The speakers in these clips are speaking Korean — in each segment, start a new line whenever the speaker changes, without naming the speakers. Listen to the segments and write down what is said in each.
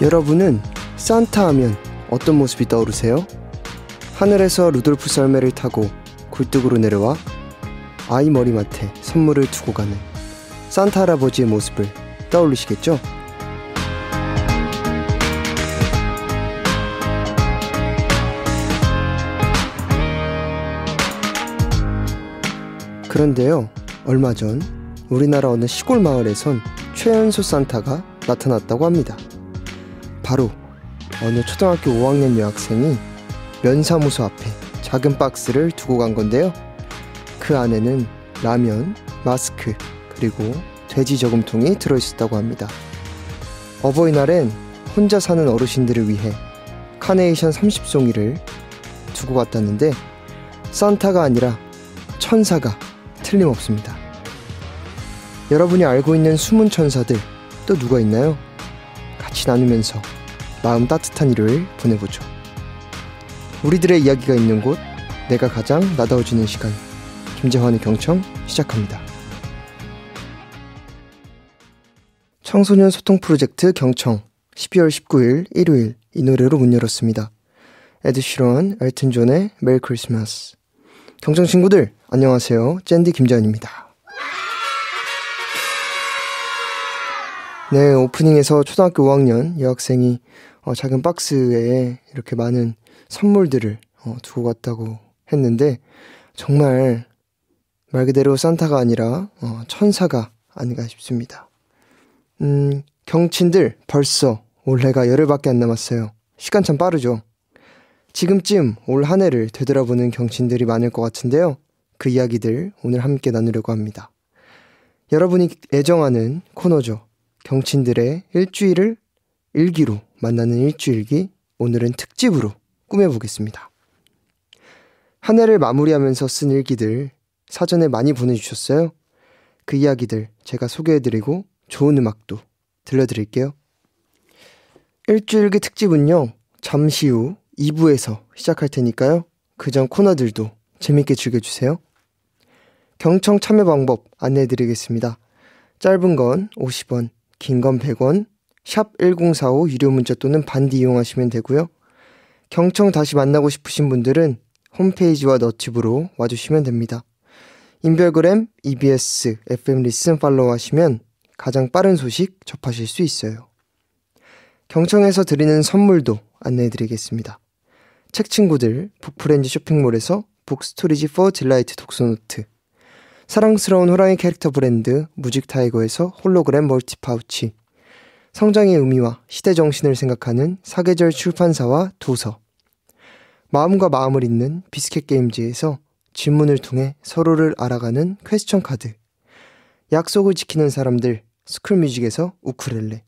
여러분은 산타 하면 어떤 모습이 떠오르세요? 하늘에서 루돌프 썰매를 타고 굴뚝으로 내려와 아이 머리맡에 선물을 두고 가는 산타 할아버지의 모습을 떠올리시겠죠? 그런데요, 얼마 전 우리나라 어느 시골 마을에선 최연소 산타가 나타났다고 합니다. 바로 어느 초등학교 5학년 여학생이 면사무소 앞에 작은 박스를 두고 간 건데요. 그 안에는 라면, 마스크, 그리고 돼지 저금통이 들어있었다고 합니다. 어버이날엔 혼자 사는 어르신들을 위해 카네이션 30송이를 두고 갔다는데 산타가 아니라 천사가 틀림없습니다. 여러분이 알고 있는 숨은 천사들 또 누가 있나요? 같이 나누면서 마음 따뜻한 일요일 보내보죠. 우리들의 이야기가 있는 곳, 내가 가장 나다워지는 시간, 김재환의 경청 시작합니다. 청소년 소통 프로젝트 경청 12월 19일 일요일 이 노래로 문 열었습니다. 에드 시런, 엘튼 존의 메리 크리스마스. 경청 친구들 안녕하세요. 젠디 김재환입니다. 네, 오프닝에서 초등학교 5학년 여학생이 작은 박스에 이렇게 많은 선물들을 두고 갔다고 했는데 정말 말 그대로 산타가 아니라 천사가 아닌가 싶습니다. 경친들 벌써 올해가 열흘밖에 안 남았어요. 시간 참 빠르죠. 지금쯤 올 한 해를 되돌아보는 경친들이 많을 것 같은데요. 그 이야기들 오늘 함께 나누려고 합니다. 여러분이 애정하는 코너죠. 경친들의 일주일을 일기로 만나는 일주일기, 오늘은 특집으로 꾸며보겠습니다. 한 해를 마무리하면서 쓴 일기들 사전에 많이 보내주셨어요. 그 이야기들 제가 소개해드리고 좋은 음악도 들려드릴게요. 일주일기 특집은요, 잠시 후 2부에서 시작할 테니까요. 그전 코너들도 재밌게 즐겨주세요. 경청 참여 방법 안내해드리겠습니다. 짧은 건 50원, 긴 건 100원, 샵 1045 유료 문자 또는 반디 이용하시면 되고요. 경청 다시 만나고 싶으신 분들은 홈페이지와 너튜브로 와주시면 됩니다. 인별그램, EBS, FM 리슨 팔로우 하시면 가장 빠른 소식 접하실 수 있어요. 경청에서 드리는 선물도 안내해드리겠습니다. 책 친구들, 북프렌즈 쇼핑몰에서 북스토리지 포 딜라이트 독서노트, 사랑스러운 호랑이 캐릭터 브랜드 무직타이거에서 홀로그램 멀티파우치, 성장의 의미와 시대 정신을 생각하는 사계절 출판사와 도서, 마음과 마음을 잇는 비스켓 게임즈에서 질문을 통해 서로를 알아가는 퀘스천 카드, 약속을 지키는 사람들 스쿨뮤직에서 우쿨렐레,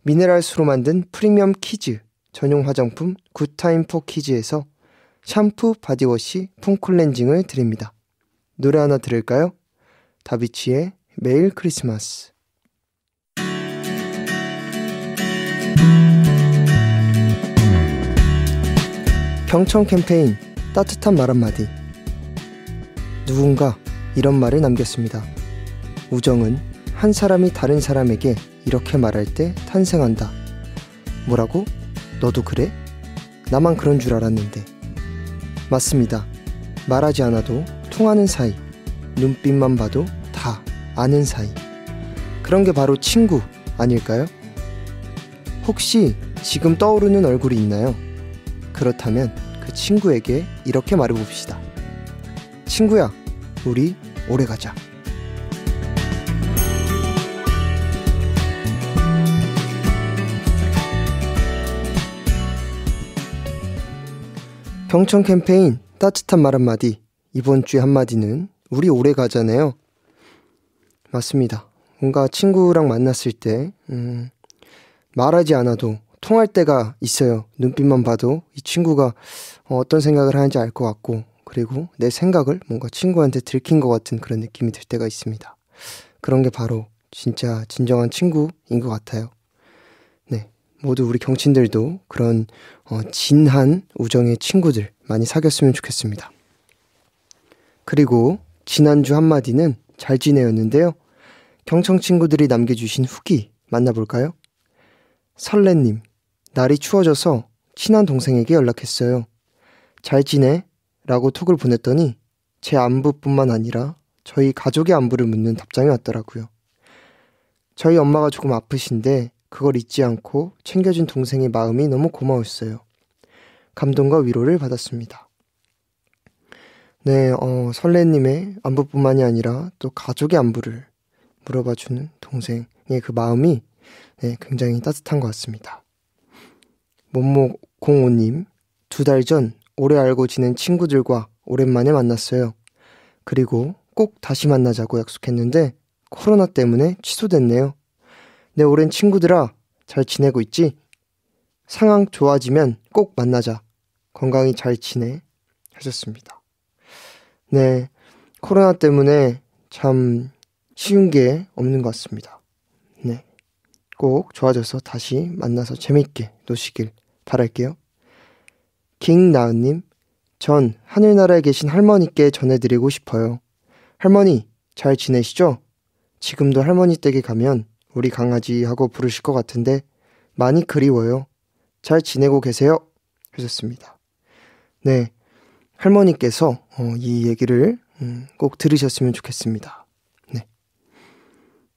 미네랄수로 만든 프리미엄 키즈 전용 화장품 굿타임 포 키즈에서 샴푸, 바디워시, 폼클렌징을 드립니다. 노래 하나 들을까요? 다비치의 매일 크리스마스. 경청 캠페인 따뜻한 말 한마디. 누군가 이런 말을 남겼습니다. 우정은 한 사람이 다른 사람에게 이렇게 말할 때 탄생한다. 뭐라고? 너도 그래? 나만 그런 줄 알았는데. 맞습니다. 말하지 않아도 통하는 사이, 눈빛만 봐도 다 아는 사이, 그런 게 바로 친구 아닐까요? 혹시 지금 떠오르는 얼굴이 있나요? 그렇다면 그 친구에게 이렇게 말해봅시다. 친구야, 우리 오래 가자. 경청 캠페인 따뜻한 말 한마디. 이번 주에 한마디는 우리 오래 가잖아요. 맞습니다. 뭔가 친구랑 만났을 때 말하지 않아도 통할 때가 있어요. 눈빛만 봐도 이 친구가 어떤 생각을 하는지 알 것 같고, 그리고 내 생각을 뭔가 친구한테 들킨 것 같은 그런 느낌이 들 때가 있습니다. 그런 게 바로 진짜 진정한 친구인 것 같아요. 네, 모두 우리 경친들도 그런 진한 우정의 친구들 많이 사귀었으면 좋겠습니다. 그리고 지난주 한마디는 잘 지내였는데요. 경청 친구들이 남겨주신 후기 만나볼까요? 설레님, 날이 추워져서 친한 동생에게 연락했어요. 잘 지내? 라고 톡을 보냈더니 제 안부뿐만 아니라 저희 가족의 안부를 묻는 답장이 왔더라고요. 저희 엄마가 조금 아프신데 그걸 잊지 않고 챙겨준 동생의 마음이 너무 고마웠어요. 감동과 위로를 받았습니다. 네, 설레님의 안부뿐만이 아니라 또 가족의 안부를 물어봐주는 동생의 그 마음이 굉장히 따뜻한 것 같습니다. 모모05님, 2달 전 오래 알고 지낸 친구들과 오랜만에 만났어요. 그리고 꼭 다시 만나자고 약속했는데 코로나 때문에 취소됐네요. 내 오랜 친구들아, 잘 지내고 있지? 상황 좋아지면 꼭 만나자. 건강히 잘 지내. 하셨습니다. 네, 코로나 때문에 참 쉬운 게 없는 것 같습니다. 네, 꼭 좋아져서 다시 만나서 재밌게 노시길 바랄게요. 킹나은님, 전 하늘나라에 계신 할머니께 전해드리고 싶어요. 할머니, 잘 지내시죠? 지금도 할머니 댁에 가면 우리 강아지 하고 부르실 것 같은데 많이 그리워요. 잘 지내고 계세요? 하셨습니다. 네, 할머니께서 이 얘기를 꼭 들으셨으면 좋겠습니다. 네,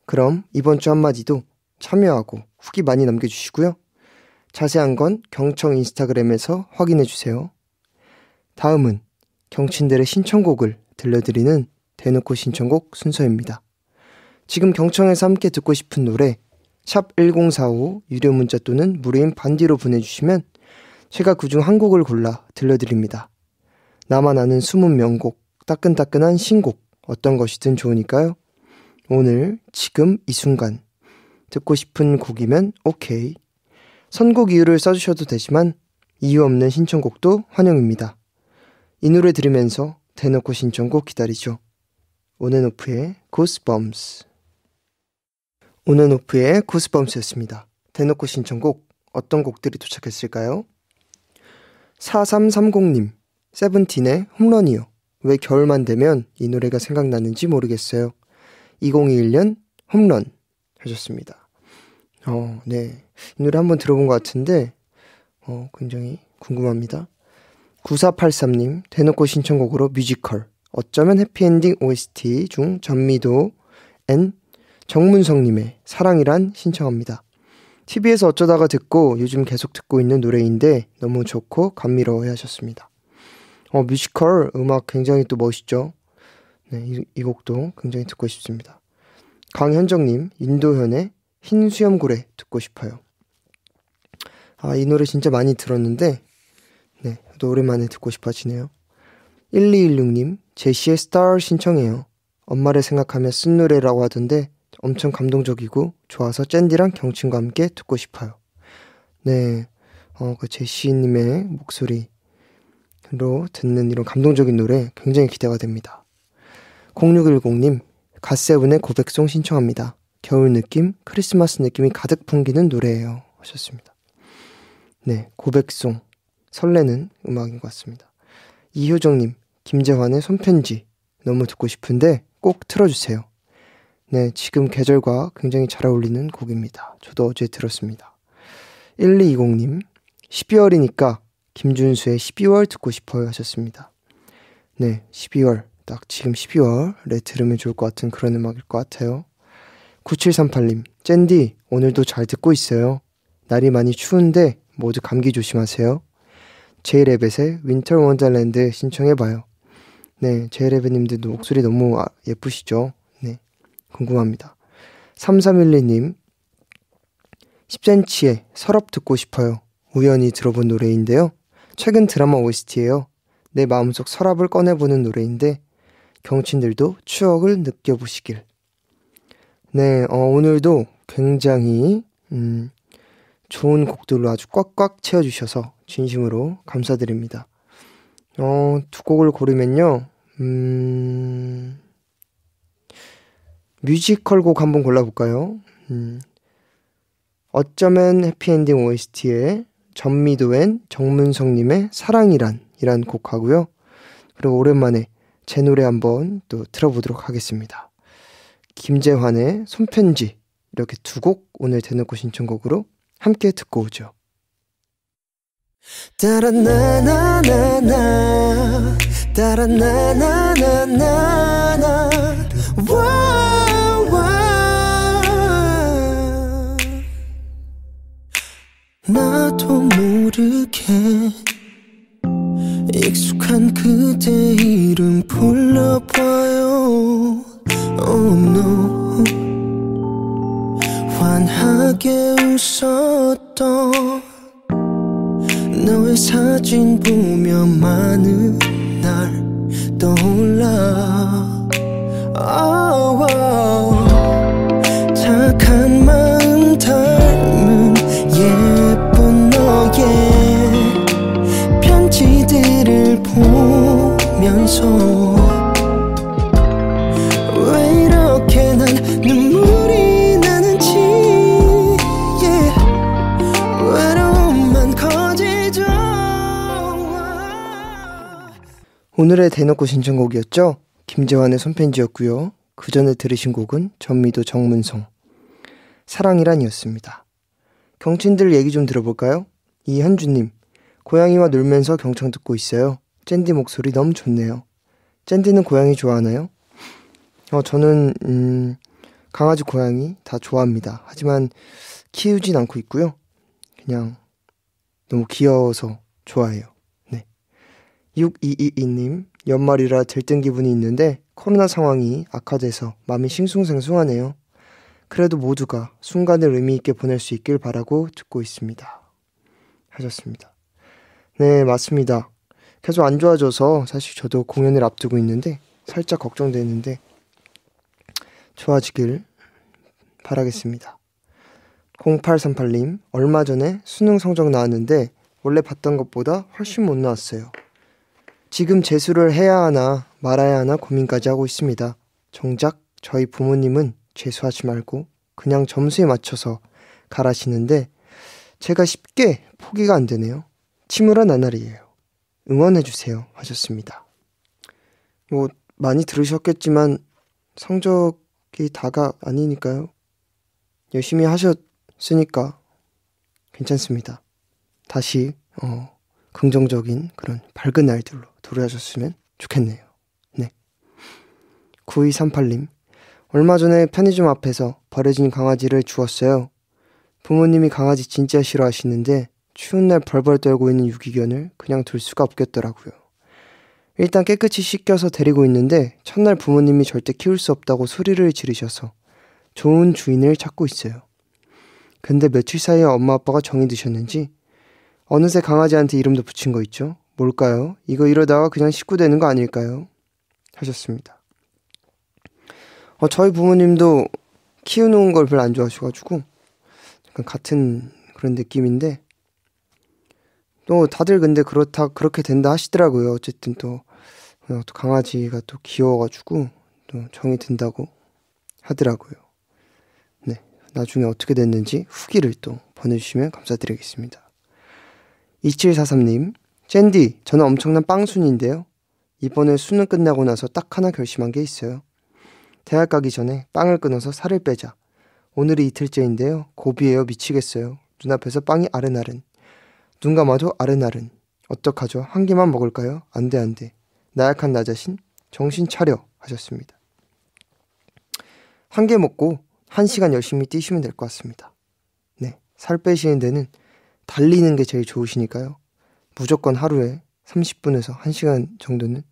그럼 이번 주 한마디도 참여하고 후기 많이 남겨주시고요. 자세한 건 경청 인스타그램에서 확인해주세요. 다음은 경친들의 신청곡을 들려드리는 대놓고 신청곡 순서입니다. 지금 경청에서 함께 듣고 싶은 노래 샵 1045 유료 문자 또는 무료인 반디로 보내주시면 제가 그중 한 곡을 골라 들려드립니다. 나만 아는 숨은 명곡, 따끈따끈한 신곡 어떤 것이든 좋으니까요. 오늘 지금 이 순간 듣고 싶은 곡이면 오케이. 선곡 이유를 써주셔도 되지만 이유 없는 신청곡도 환영입니다. 이 노래 들으면서 대놓고 신청곡 기다리죠. 온앤오프의 고스범스. 온앤오프의 고스범스였습니다. 대놓고 신청곡 어떤 곡들이 도착했을까요? 4330님, 세븐틴의 홈런이요. 왜 겨울만 되면 이 노래가 생각나는지 모르겠어요. 2021년 홈런 하셨습니다. 네, 이 노래 한번 들어본 것 같은데 굉장히 궁금합니다. 9483님, 대놓고 신청곡으로 뮤지컬 어쩌면 해피엔딩 OST 중 전미도 앤 정문성님의 사랑이란 신청합니다. TV에서 어쩌다가 듣고 요즘 계속 듣고 있는 노래인데 너무 좋고 감미로워 하셨습니다. 뮤지컬 음악 굉장히 또 멋있죠. 네, 이 곡도 굉장히 듣고 싶습니다. 강현정님, 인도현의 흰 수염고래 듣고 싶어요. 이 노래 진짜 많이 들었는데 네, 또 오랜만에 듣고 싶어지네요. 1216님, 제시의 스타 신청해요. 엄마를 생각하며 쓴 노래라고 하던데 엄청 감동적이고 좋아서 짠디랑 경친과 함께 듣고 싶어요. 네, 그 제시님의 목소리로 듣는 이런 감동적인 노래 굉장히 기대가 됩니다. 0610님, 갓세븐의 고백송 신청합니다. 겨울 느낌, 크리스마스 느낌이 가득 풍기는 노래예요. 하셨습니다. 네, 고백송, 설레는 음악인 것 같습니다. 이효정님, 김재환의 손편지 너무 듣고 싶은데 꼭 틀어주세요. 네, 지금 계절과 굉장히 잘 어울리는 곡입니다. 저도 어제 들었습니다. 1220님, 12월이니까 김준수의 12월 듣고 싶어요 하셨습니다. 네, 12월, 딱 지금 12월에 들으면 좋을 것 같은 그런 음악일 것 같아요. 9738님, 젠디 오늘도 잘 듣고 있어요. 날이 많이 추운데 모두 감기 조심하세요. 제이레벳의 윈터 원더랜드 신청해봐요. 네, 제이레벳님들도 목소리 너무 예쁘시죠? 네, 궁금합니다. 3312님, 10cm의 서럽 듣고 싶어요. 우연히 들어본 노래인데요. 최근 드라마 OST예요. 내 마음속 서랍을 꺼내보는 노래인데 경친들도 추억을 느껴보시길. 네, 오늘도 굉장히 좋은 곡들로 아주 꽉꽉 채워주셔서 진심으로 감사드립니다. 두 곡을 고르면요. 뮤지컬 곡 한번 골라볼까요? 어쩌면 해피엔딩 OST의 전미도 앤 정문성님의 사랑이란 이란 곡하고요. 그리고 오랜만에 제 노래 한번 또 들어보도록 하겠습니다. 김재환의 손편지, 이렇게 두 곡 오늘 대놓고 신청곡으로 함께 듣고 오죠.
따라나나나나 따라나나나나 나도 모르게 익숙한 그대 이름 불러봐요. Oh no 환하게 웃었던 너의 사진 보며 많은 날 떠올라. oh, oh. 착한 마음 닮은 예쁜 너의 편지들을 보면서 왜 이렇게 난 눈물이 나는지 yeah. 외로움만 커지죠.
오늘의 대놓고 신청곡이었죠. 김재환의 손편지였고요. 그 전에 들으신 곡은 전미도 정문성 사랑이란이었습니다. 경친들 얘기 좀 들어볼까요? 이현주님, 고양이와 놀면서 경청 듣고 있어요. 젠디 목소리 너무 좋네요. 젠디는 고양이 좋아하나요? 저는 강아지 고양이 다 좋아합니다. 하지만 키우진 않고 있고요. 그냥 너무 귀여워서 좋아해요. 네. 6222님, 연말이라 들뜬 기분이 있는데 코로나 상황이 악화돼서 마음이 싱숭생숭하네요. 그래도 모두가 순간을 의미있게 보낼 수 있길 바라고 듣고 있습니다. 하셨습니다. 네, 맞습니다. 계속 안 좋아져서 사실 저도 공연을 앞두고 있는데 살짝 걱정되는데 좋아지길 바라겠습니다. 0838님, 얼마 전에 수능 성적 나왔는데 원래 봤던 것보다 훨씬 못 나왔어요. 지금 재수를 해야 하나 말아야 하나 고민까지 하고 있습니다. 정작 저희 부모님은 재수하지 말고 그냥 점수에 맞춰서 가라시는데 제가 쉽게 포기가 안 되네요. 침울한 나날이에요. 응원해주세요. 하셨습니다. 뭐 많이 들으셨겠지만 성적이 다가 아니니까요. 열심히 하셨으니까 괜찮습니다. 다시 긍정적인 그런 밝은 날들로 돌아오셨으면 좋겠네요. 네. 9238님, 얼마 전에 편의점 앞에서 버려진 강아지를 주웠어요. 부모님이 강아지 진짜 싫어하시는데 추운 날 벌벌 떨고 있는 유기견을 그냥 둘 수가 없겠더라고요. 일단 깨끗이 씻겨서 데리고 있는데 첫날 부모님이 절대 키울 수 없다고 소리를 지르셔서 좋은 주인을 찾고 있어요. 근데 며칠 사이에 엄마 아빠가 정이 드셨는지 어느새 강아지한테 이름도 붙인 거 있죠? 뭘까요? 이거 이러다가 그냥 식구 되는 거 아닐까요? 하셨습니다. 저희 부모님도 키우는 걸 별로 안 좋아하셔가지고 약간 같은 그런 느낌인데 또 다들 근데 그렇게 된다 하시더라고요. 어쨌든 또 강아지가 또 귀여워가지고 또 정이 든다고 하더라고요. 네, 나중에 어떻게 됐는지 후기를 또 보내주시면 감사드리겠습니다. 2743님, 젠디, 저는 엄청난 빵순인데요. 이번에 수능 끝나고 나서 딱 하나 결심한 게 있어요. 대학 가기 전에 빵을 끊어서 살을 빼자. 오늘이 이틀째인데요. 고비예요. 미치겠어요. 눈앞에서 빵이 아른아른. 눈 감아도 아른아른. 어떡하죠? 한 개만 먹을까요? 안 돼. 나약한 나 자신 정신 차려. 하셨습니다. 한 개 먹고 1시간 열심히 뛰시면 될 것 같습니다. 네, 살 빼시는 데는 달리는 게 제일 좋으시니까요. 무조건 하루에 30분에서 1시간 정도는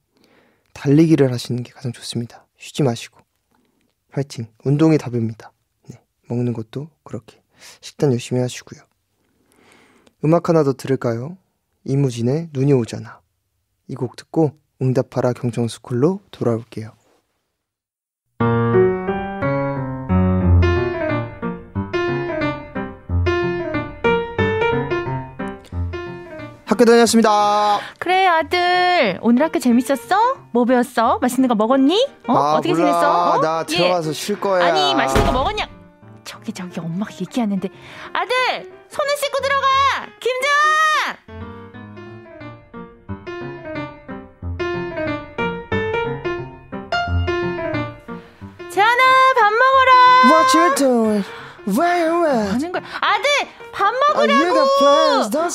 달리기를 하시는 게 가장 좋습니다. 쉬지 마시고. 파이팅. 운동이 답입니다. 네, 먹는 것도 그렇게 식단 열심히 하시고요. 음악 하나 더 들을까요? 이무진의 눈이 오잖아. 이 곡 듣고 응답하라 경청스쿨로 돌아올게요. 학교 다녔습니다.
그래 아들, 오늘 학교 재밌었어? 뭐 배웠어? 맛있는 거 먹었니? 어떻게
몰라.
지냈어?
나 들어가서 쉴 거야.
아니 맛있는 거 먹었냐? 저기 엄마가 얘기하는데. 아들, 손을 씻고 들어가. 김정아. 재환아, 밥 먹어라.
What you doing? Where you at?
하는 거야. 아들, 밥 먹으라고.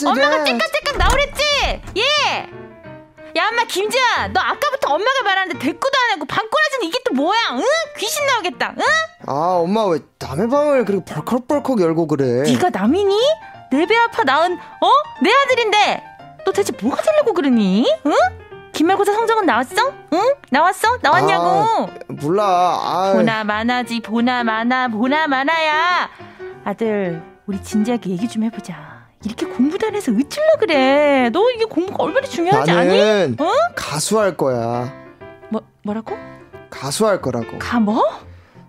엄마가
찌깍찌깍
찌깍 나오랬지. 예. 야, 엄마 김지아, 너 아까부터 엄마가 말하는데 대꾸도 안 하고 방꼬라지는 이게 또 뭐야? 응? 귀신 나오겠다. 응?
아, 엄마 왜 남의 방을 그렇게 벌컥벌컥 열고 그래?
네가 남이니? 내 배 아파 낳은 내 아들인데 너 대체 뭐가 되려고 그러니? 응? 기말고사 성적은 나왔어? 응? 나왔어? 나왔냐고?
몰라.
보나 마나지. 보나 마나야. 아들, 우리 진지하게 얘기 좀 해보자. 이렇게 공부도 안 해서 어쩌려 그래? 너 이게 공부가 얼마나 중요하지 않니?
나는 가수 할 거야.
뭐라고?
가수 할 거라고.
뭐?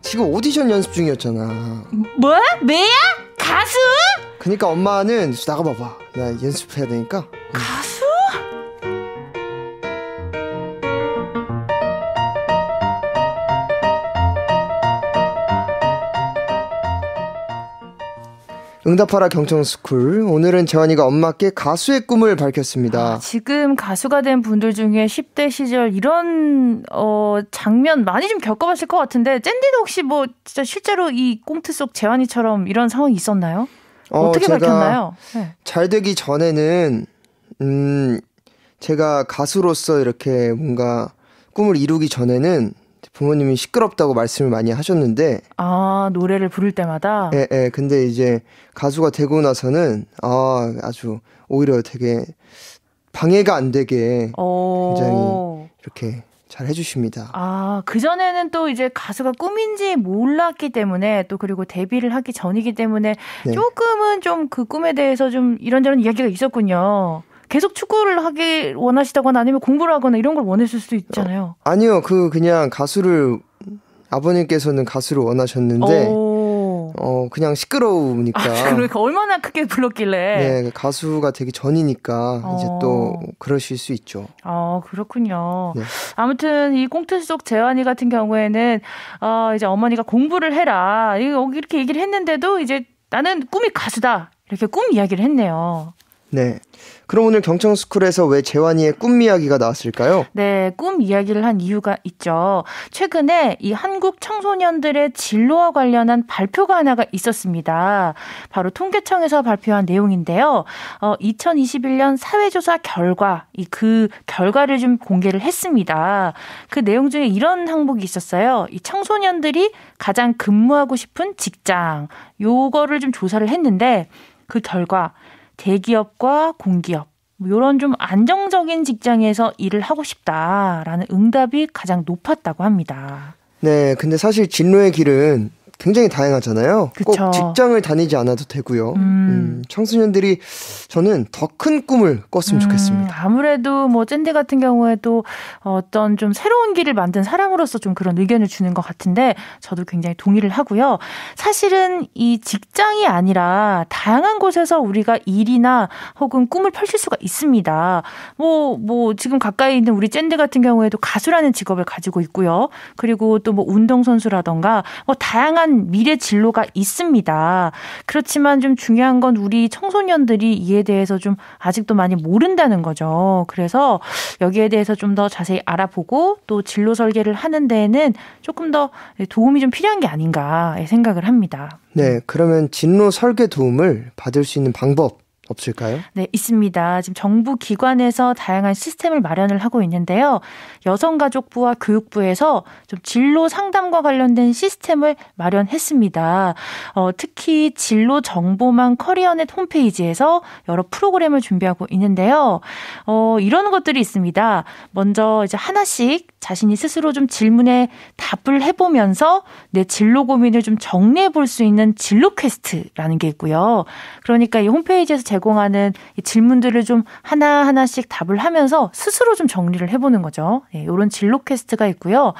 지금 오디션 연습 중이었잖아.
뭐? 왜야? 가수?
그러니까 엄마는 나가봐봐. 나 연습해야 되니까.
가수?
응답하라 경청스쿨. 오늘은 재환이가 엄마께 가수의 꿈을 밝혔습니다.
지금 가수가 된 분들 중에 10대 시절 이런 장면 많이 좀 겪어봤을 것 같은데 샌디도 혹시 뭐 진짜 실제로 이 꽁트 속 재환이처럼 이런 상황이 있었나요? 어떻게 밝혔나요? 네.
잘 되기 전에는 제가 가수로서 이렇게 뭔가 꿈을 이루기 전에는 부모님이 시끄럽다고 말씀을 많이 하셨는데.
노래를 부를 때마다?
예. 근데 이제 가수가 되고 나서는 아주 오히려 되게 방해가 안 되게 굉장히 이렇게 잘 해주십니다.
그전에는 또 이제 가수가 꿈인지 몰랐기 때문에 또 그리고 데뷔를 하기 전이기 때문에 네. 조금은 좀 그 꿈에 대해서 좀 이런저런 이야기가 있었군요. 계속 축구를 하길 원하시다거나 아니면 공부를 하거나 이런 걸 원했을 수도 있잖아요.
아니요. 그냥 아버님께서는 가수를 원하셨는데 그냥 시끄러우니까.
그러니까 얼마나 크게 불렀길래.
네, 가수가 되기 전이니까 이제 또 그러실 수 있죠.
그렇군요. 네. 아무튼 이 꽁트 속 재환이 같은 경우에는 이제 어머니가 공부를 해라 이렇게 얘기를 했는데도 이제 나는 꿈이 가수다 이렇게 꿈 이야기를 했네요.
네. 그럼 오늘 경청스쿨에서 왜 재환이의 꿈 이야기가 나왔을까요?
네, 꿈 이야기를 한 이유가 있죠. 최근에 이 한국 청소년들의 진로와 관련한 발표가 하나가 있었습니다. 바로 통계청에서 발표한 내용인데요. 2021년 사회조사 결과, 그 결과를 좀 공개를 했습니다. 그 내용 중에 이런 항목이 있었어요. 이 청소년들이 가장 근무하고 싶은 직장, 요거를 좀 조사를 했는데 그 결과 대기업과 공기업 이런 좀 안정적인 직장에서 일을 하고 싶다라는 응답이 가장 높았다고 합니다.
네, 근데 사실 진로의 길은 굉장히 다양하잖아요.
그쵸.
꼭 직장을 다니지 않아도 되고요. 청소년들이 저는 더 큰 꿈을 꿨으면 좋겠습니다.
아무래도 뭐 샌디 같은 경우에도 어떤 좀 새로운 길을 만든 사람으로서 좀 그런 의견을 주는 것 같은데 저도 굉장히 동의를 하고요. 사실은 이 직장이 아니라 다양한 곳에서 우리가 일이나 혹은 꿈을 펼칠 수가 있습니다. 뭐 지금 가까이 있는 우리 샌디 같은 경우에도 가수라는 직업을 가지고 있고요. 그리고 또 뭐 운동선수라던가 뭐 다양한 미래 진로가 있습니다. 그렇지만 좀 중요한 건 우리 청소년들이 이에 대해서 좀 아직도 많이 모른다는 거죠. 그래서 여기에 대해서 좀 더 자세히 알아보고 또 진로 설계를 하는 데에는 조금 더 도움이 좀 필요한 게 아닌가 생각을 합니다.
네, 그러면 진로 설계 도움을 받을 수 있는 방법 없을까요?
네, 있습니다. 지금 정부 기관에서 다양한 시스템을 마련을 하고 있는데요. 여성가족부와 교육부에서 좀 진로 상담과 관련된 시스템을 마련했습니다. 특히 진로 정보망 커리어넷 홈페이지에서 여러 프로그램을 준비하고 있는데요. 이런 것들이 있습니다. 먼저 이제 하나씩 자신이 스스로 좀 질문에 답을 해보면서 내 진로 고민을 좀 정리해 볼 수 있는 진로 퀘스트라는 게 있고요. 그러니까 이 홈페이지에서 제공하는 이 질문들을 좀 하나하나씩 답을 하면서 스스로 좀 정리를 해보는 거죠. 네, 이런 진로 퀘스트가 있고요.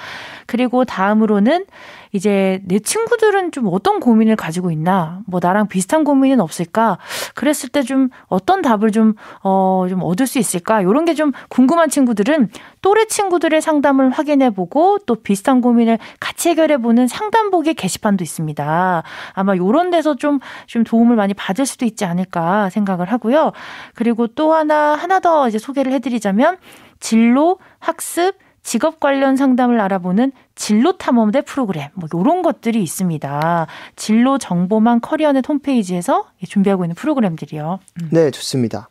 그리고 다음으로는 이제 내 친구들은 좀 어떤 고민을 가지고 있나, 뭐 나랑 비슷한 고민은 없을까, 그랬을 때 좀 어떤 답을 좀 얻을 수 있을까, 이런 게 좀 궁금한 친구들은 또래 친구들의 상담을 확인해보고 또 비슷한 고민을 같이 해결해보는 상담보기 게시판도 있습니다. 아마 이런 데서 좀 도움을 많이 받을 수도 있지 않을까 생각을 하고요. 그리고 또 하나 더 이제 소개를 해드리자면 진로, 학습, 직업 관련 상담을 알아보는 진로 탐험대 프로그램, 뭐 이런 것들이 있습니다. 진로 정보망 커리어넷 홈페이지에서 준비하고 있는 프로그램들이요.
네, 좋습니다.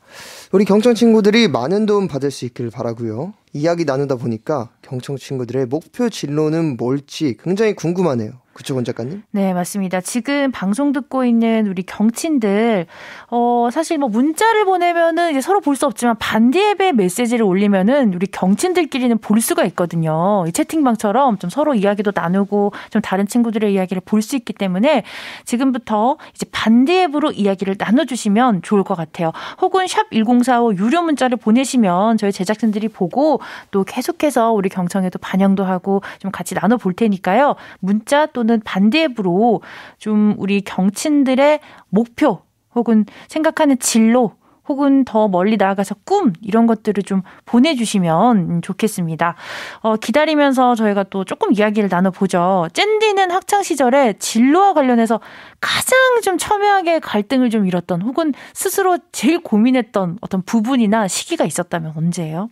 우리 경청 친구들이 많은 도움 받을 수 있기를 바라고요. 이야기 나누다 보니까 경청 친구들의 목표 진로는 뭘지 굉장히 궁금하네요. 그쵸, 권 작가님?
네, 맞습니다. 지금 방송 듣고 있는 우리 경친들, 사실 뭐 문자를 보내면은 이제 서로 볼 수 없지만 반디 앱에 메시지를 올리면은 우리 경친들끼리는 볼 수가 있거든요. 이 채팅방처럼 좀 서로 이야기도 나누고 좀 다른 친구들의 이야기를 볼 수 있기 때문에 지금부터 이제 반디 앱으로 이야기를 나눠주시면 좋을 것 같아요. 혹은 샵 1045 유료 문자를 보내시면 저희 제작진들이 보고 또 계속해서 우리 경청에도 반영도 하고 좀 같이 나눠볼 테니까요. 문자 또는 반디 앱으로 좀 우리 경친들의 목표 혹은 생각하는 진로 혹은 더 멀리 나아가서 꿈 이런 것들을 좀 보내주시면 좋겠습니다. 기다리면서 저희가 또 조금 이야기를 나눠보죠. 젠디는 학창시절에 진로와 관련해서 가장 좀 첨예하게 갈등을 좀 잃었던 혹은 스스로 제일 고민했던 어떤 부분이나 시기가 있었다면 언제예요?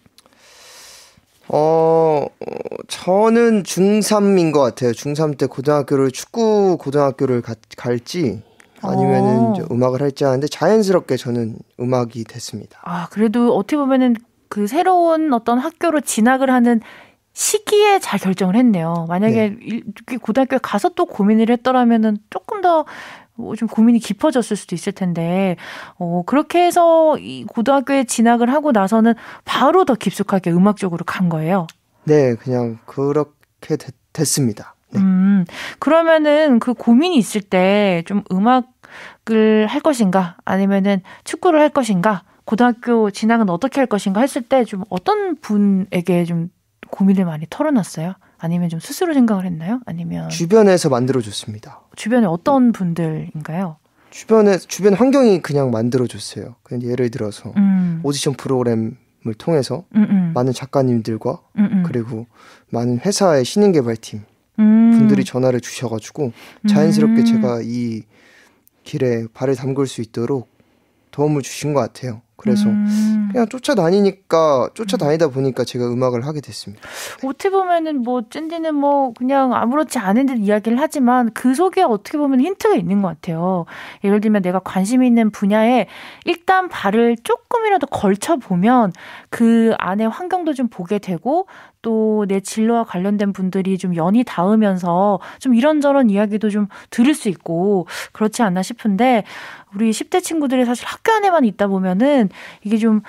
저는 중3인 것 같아요. 중3 때 고등학교를 축구 고등학교를 갈지 아니면은 음악을 할지 하는데 자연스럽게 저는 음악이 됐습니다.
아, 그래도 어떻게 보면은 그 새로운 어떤 학교로 진학을 하는 시기에 잘 결정을 했네요. 만약에 네. 고등학교에 가서 또 고민을 했더라면은 조금 더 좀 고민이 깊어졌을 수도 있을 텐데, 그렇게 해서 이 고등학교에 진학을 하고 나서는 바로 더 깊숙하게 음악 쪽으로 간 거예요.
네, 그냥 그렇게 됐습니다. 네.
그러면은 그 고민이 있을 때 좀 음악을 할 것인가, 아니면은 축구를 할 것인가, 고등학교 진학은 어떻게 할 것인가 했을 때 좀 어떤 분에게 좀 고민을 많이 털어놨어요? 아니면 좀 스스로 생각을 했나요? 아니면
주변에서 만들어줬습니다.
주변에 어떤 분들인가요?
주변 환경이 그냥 만들어줬어요. 그냥 예를 들어서 오디션 프로그램을 통해서 많은 작가님들과 그리고 많은 회사의 신인개발팀 분들이 전화를 주셔가지고 자연스럽게 제가 이 길에 발을 담글 수 있도록 도움을 주신 것 같아요. 그래서 그냥 쫓아다니다 보니까 제가 음악을 하게 됐습니다.
어떻게 보면은 뭐 쨘디는 뭐 그냥 아무렇지 않은 듯 이야기를 하지만 그 속에 어떻게 보면 힌트가 있는 것 같아요. 예를 들면 내가 관심 있는 분야에 일단 발을 조금이라도 걸쳐보면 그 안에 환경도 좀 보게 되고 또 내 진로와 관련된 분들이 좀 연이 닿으면서 좀 이런저런 이야기도 좀 들을 수 있고 그렇지 않나 싶은데 우리 10대 친구들이 사실 학교 안에만 있다 보면은 이게 좀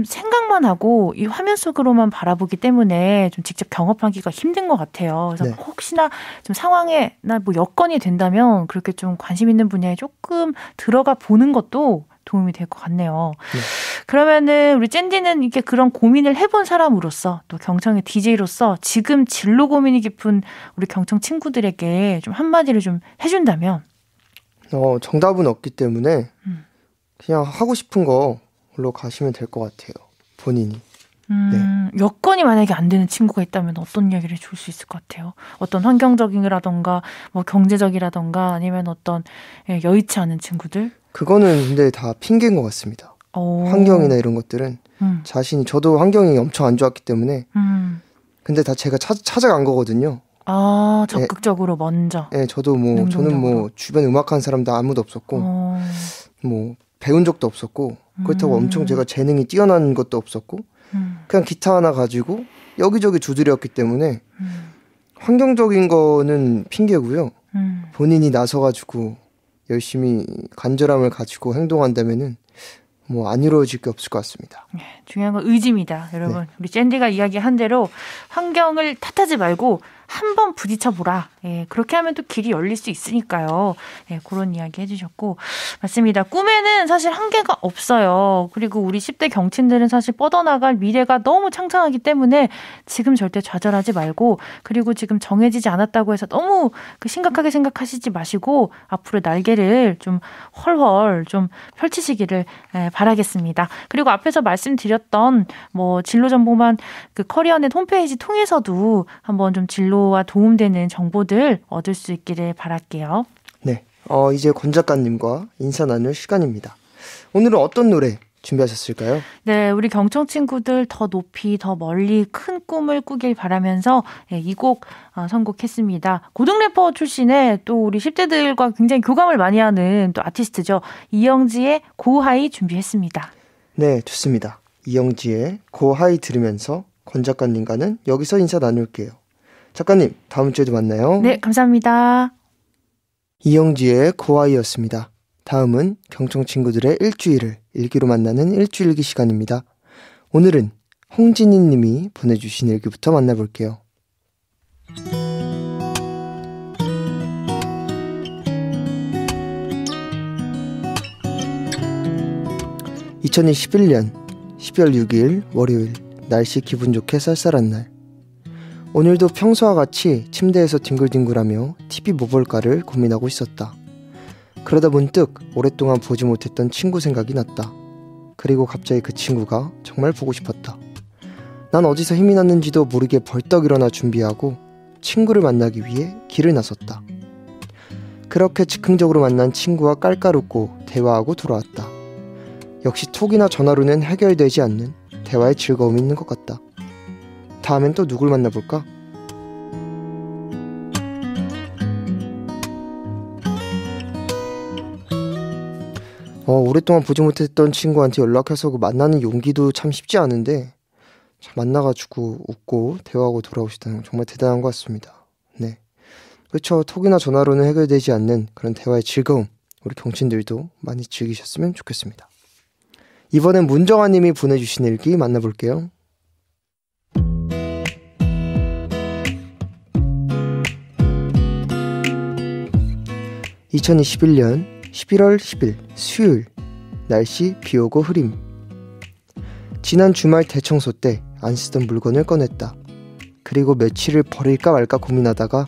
생각만 하고 이 화면 속으로만 바라보기 때문에 좀 직접 경험하기가 힘든 것 같아요. 그래서
네.
혹시나 좀 상황에 나 뭐 여건이 된다면 그렇게 좀 관심 있는 분야에 조금 들어가 보는 것도 도움이 될 것 같네요.
네.
그러면은 우리 쨘디는 이렇게 그런 고민을 해본 사람으로서 또 경청의 DJ로서 지금 진로 고민이 깊은 우리 경청 친구들에게 좀 한마디를 좀 해준다면?
정답은 없기 때문에 그냥 하고 싶은 걸로 가시면 될 것 같아요. 본인이. 네.
여건이 만약에 안 되는 친구가 있다면 어떤 이야기를 줄 수 있을 것 같아요? 어떤 환경적이라던가 뭐 경제적이라던가 아니면 어떤 여의치 않은 친구들? 그거는
근데 다 핑계인 것 같습니다. 환경이나 이런 것들은 저도 환경이 엄청 안 좋았기 때문에 근데 다 제가 찾아간 거거든요.
아, 적극적으로 네. 먼저.
네, 저는 뭐 주변에 음악하는 사람도 아무도 없었고 뭐 배운 적도 없었고 그렇다고 엄청 제가 재능이 뛰어난 것도 없었고 그냥 기타 하나 가지고 여기저기 두드렸기 때문에 환경적인 거는 핑계고요. 본인이 나서가지고 열심히 간절함을 가지고 행동한다면은 뭐 안 이루어질 게 없을 것 같습니다.
네, 중요한 건 의지입니다, 여러분. 네. 우리 쨘디가 이야기한 대로 환경을 탓하지 말고 한번 부딪혀보라. 예, 그렇게 하면 또 길이 열릴 수 있으니까요. 예, 그런 이야기 해주셨고. 맞습니다. 꿈에는 사실 한계가 없어요. 그리고 우리 10대 경친들은 사실 뻗어나갈 미래가 너무 창창하기 때문에 지금 절대 좌절하지 말고 그리고 지금 정해지지 않았다고 해서 너무 심각하게 생각하시지 마시고 앞으로 날개를 좀 헐헐 좀 펼치시기를 바라겠습니다. 그리고 앞에서 말씀드렸던 뭐 진로 정보만 그 커리어넷 홈페이지 통해서도 한번 좀 진로와 도움되는 정보들 얻을 수 있기를 바랄게요.
네, 이제 권 작가님과 인사 나눌 시간입니다. 오늘은 어떤 노래 준비하셨을까요?
네, 우리 경청 친구들 더 높이 더 멀리 큰 꿈을 꾸길 바라면서 이 곡 선곡했습니다. 고등 래퍼 출신의 또 우리 10대들과 굉장히 교감을 많이 하는 또 아티스트죠. 이영지의 고하이 준비했습니다.
네, 좋습니다. 이영지의 고하이 들으면서 권 작가님과는 여기서 인사 나눌게요. 작가님, 다음 주에도 만나요.
네, 감사합니다.
이영지의 고하이였습니다. 다음은 경청 친구들의 일주일을 일기로 만나는 일주일기 시간입니다. 오늘은 홍진희 님이 보내주신 일기부터 만나볼게요. 2021년 12월 6일 월요일, 날씨 기분 좋게 쌀쌀한 날. 오늘도 평소와 같이 침대에서 뒹굴뒹굴하며 TV 뭐 볼까를 고민하고 있었다. 그러다 문득 오랫동안 보지 못했던 친구 생각이 났다. 그리고 갑자기 그 친구가 정말 보고 싶었다. 난 어디서 힘이 났는지도 모르게 벌떡 일어나 준비하고 친구를 만나기 위해 길을 나섰다. 그렇게 즉흥적으로 만난 친구와 깔깔 웃고 대화하고 돌아왔다. 역시 톡이나 전화로는 해결되지 않는 대화의 즐거움이 있는 것 같다. 다음엔 또 누굴 만나볼까? 오랫동안 보지 못했던 친구한테 연락해서 만나는 용기도 참 쉽지 않은데 참 만나가지고 웃고 대화하고 돌아오시다는 정말 대단한 것 같습니다. 네, 그렇죠. 톡이나 전화로는 해결되지 않는 그런 대화의 즐거움, 우리 경친들도 많이 즐기셨으면 좋겠습니다. 이번엔 문정아 님이 보내주신 일기 만나볼게요. 2021년 11월 10일 수요일, 날씨 비오고 흐림. 지난 주말 대청소 때 안 쓰던 물건을 꺼냈다. 그리고 며칠을 버릴까 말까 고민하다가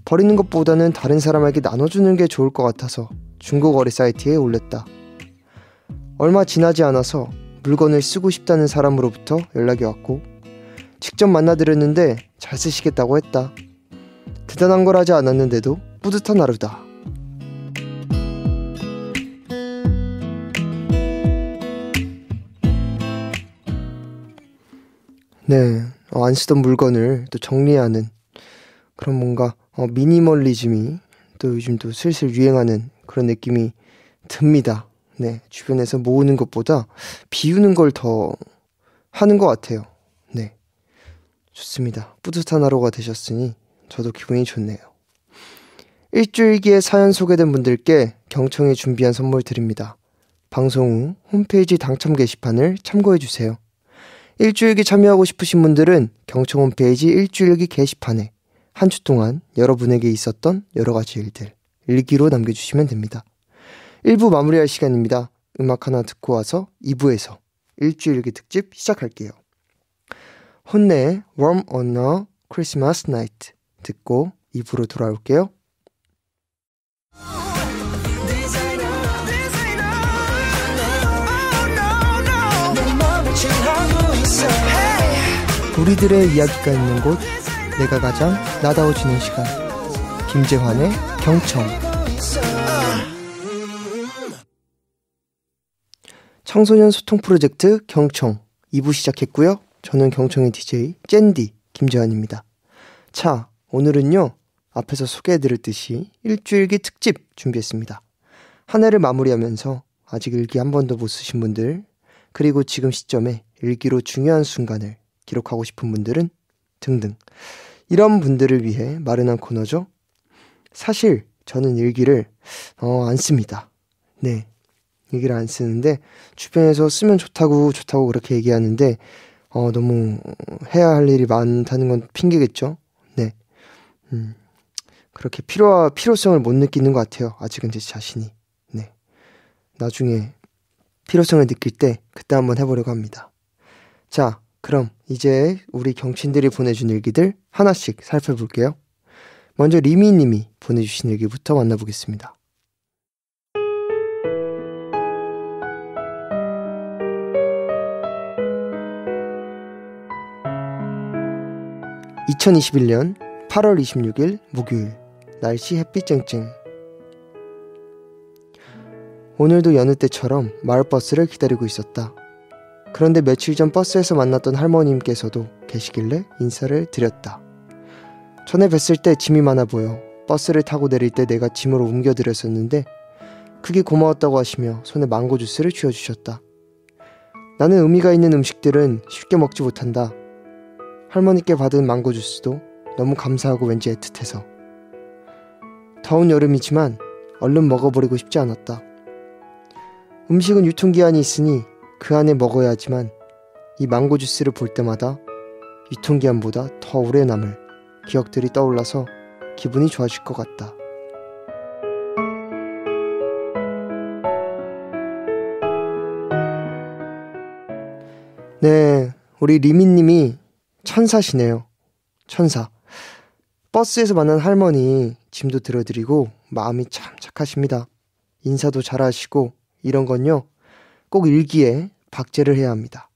버리는 것보다는 다른 사람에게 나눠주는 게 좋을 것 같아서 중고거래 사이트에 올렸다. 얼마 지나지 않아서 물건을 쓰고 싶다는 사람으로부터 연락이 왔고 직접 만나드렸는데 잘 쓰시겠다고 했다. 대단한 걸 하지 않았는데도 뿌듯한 하루다. 네, 안 쓰던 물건을 또 정리하는 그런 뭔가 미니멀리즘이 또 요즘 또 슬슬 유행하는 그런 느낌이 듭니다. 네, 주변에서 모으는 것보다 비우는 걸 더 하는 것 같아요. 네, 좋습니다. 뿌듯한 하루가 되셨으니 저도 기분이 좋네요. 일주일기에 사연 소개된 분들께 경청이 준비한 선물 드립니다. 방송 후 홈페이지 당첨 게시판을 참고해주세요. 일주일기 참여하고 싶으신 분들은 경청 홈페이지 일주일기 게시판에 한 주 동안 여러분에게 있었던 여러 가지 일들 일기로 남겨주시면 됩니다. 1부 마무리할 시간입니다. 음악 하나 듣고 와서 2부에서 일주일기 특집 시작할게요. 혼내의 Warm on a Christmas Night 듣고 2부로 돌아올게요. 우리들의 이야기가 있는 곳, 내가 가장 나다워지는 시간. 김재환의 경청. 청소년 소통 프로젝트 경청 2부 시작했고요. 저는 경청의 DJ 젠디 김재환입니다. 자, 오늘은요, 앞에서 소개해드렸듯이 일주일기 특집 준비했습니다. 한 해를 마무리하면서 아직 일기 한 번도 못 쓰신 분들, 그리고 지금 시점에 일기로 중요한 순간을 기록하고 싶은 분들은 등등, 이런 분들을 위해 마련한 코너죠. 사실 저는 일기를 안 씁니다. 네, 일기를 안 쓰는데 주변에서 쓰면 좋다고 그렇게 얘기하는데 너무 해야 할 일이 많다는 건 핑계겠죠. 네, 그렇게 필요성을 못 느끼는 것 같아요. 아직은 제 자신이. 네, 나중에 필요성을 느낄 때 그때 한번 해보려고 합니다. 자, 그럼 이제 우리 경친들이 보내준 일기들 하나씩 살펴볼게요. 먼저 리미님이 보내주신 일기부터 만나보겠습니다. 2021년 8월 26일 목요일, 날씨 햇빛 쨍쨍. 오늘도 여느 때처럼 마을버스를 기다리고 있었다. 그런데 며칠 전 버스에서 만났던 할머님께서도 계시길래 인사를 드렸다. 전에 뵀을 때 짐이 많아 보여 버스를 타고 내릴 때 내가 짐으로 옮겨드렸었는데 그게 고마웠다고 하시며 손에 망고 주스를 쥐어주셨다. 나는 의미가 있는 음식들은 쉽게 먹지 못한다. 할머니께 받은 망고 주스도 너무 감사하고 왠지 애틋해서. 더운 여름이지만 얼른 먹어버리고 싶지 않았다. 음식은 유통기한이 있으니 그 안에 먹어야 하지만 이 망고 주스를 볼 때마다 유통기한보다 더 오래 남을 기억들이 떠올라서 기분이 좋아질 것 같다. 네, 우리 리미님이 천사시네요. 천사. 버스에서 만난 할머니 짐도 들어드리고 마음이 참 착하십니다. 인사도 잘하시고 이런 건요 꼭 일기에 박제를 해야 합니다.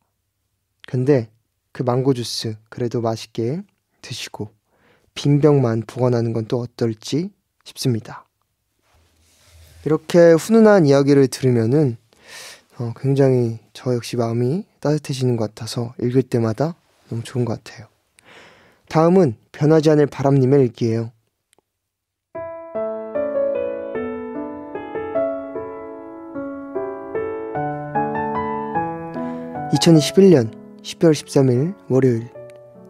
근데 그 망고 주스 그래도 맛있게 드시고 빈병만 보관하는 건 또 어떨지 싶습니다. 이렇게 훈훈한 이야기를 들으면은 굉장히 저 역시 마음이 따뜻해지는 것 같아서 읽을 때마다 너무 좋은 것 같아요. 다음은 변하지 않을 바람님의 일기예요. 2021년 12월 13일 월요일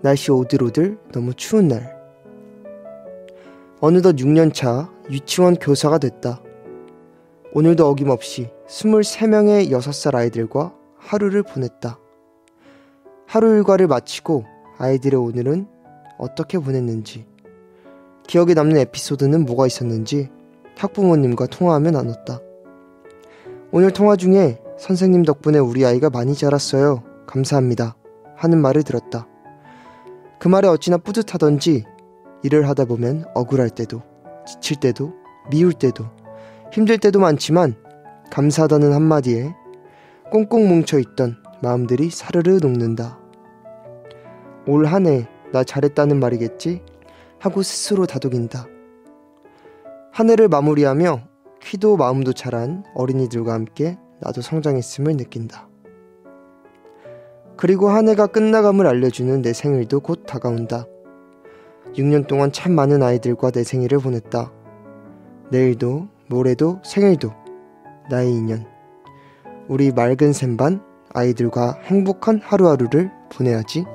날씨 오들오들 너무 추운 날 어느덧 6년차 유치원 교사가 됐다. 오늘도 어김없이 23명의 6살 아이들과 하루를 보냈다. 하루 일과를 마치고 아이들의 오늘은 어떻게 보냈는지 기억에 남는 에피소드는 뭐가 있었는지 학부모님과 통화하며 나눴다. 오늘 통화 중에 선생님 덕분에 우리 아이가 많이 자랐어요. 감사합니다. 하는 말을 들었다. 그 말에 어찌나 뿌듯하던지 일을 하다 보면 억울할 때도 지칠 때도 미울 때도 힘들 때도 많지만 감사하다는 한마디에 꽁꽁 뭉쳐있던 마음들이 사르르 녹는다. 올 한 해 나 잘했다는 말이겠지? 하고 스스로 다독인다. 한 해를 마무리하며 키도 마음도 자란 어린이들과 함께 나도 성장했음을 느낀다. 그리고 한 해가 끝나감을 알려주는 내 생일도 곧 다가온다. 6년 동안 참 많은 아이들과 내 생일을 보냈다. 내일도 모레도 생일도 나의 인연. 우리 맑은 샘반 아이들과 행복한 하루하루를 보내야지.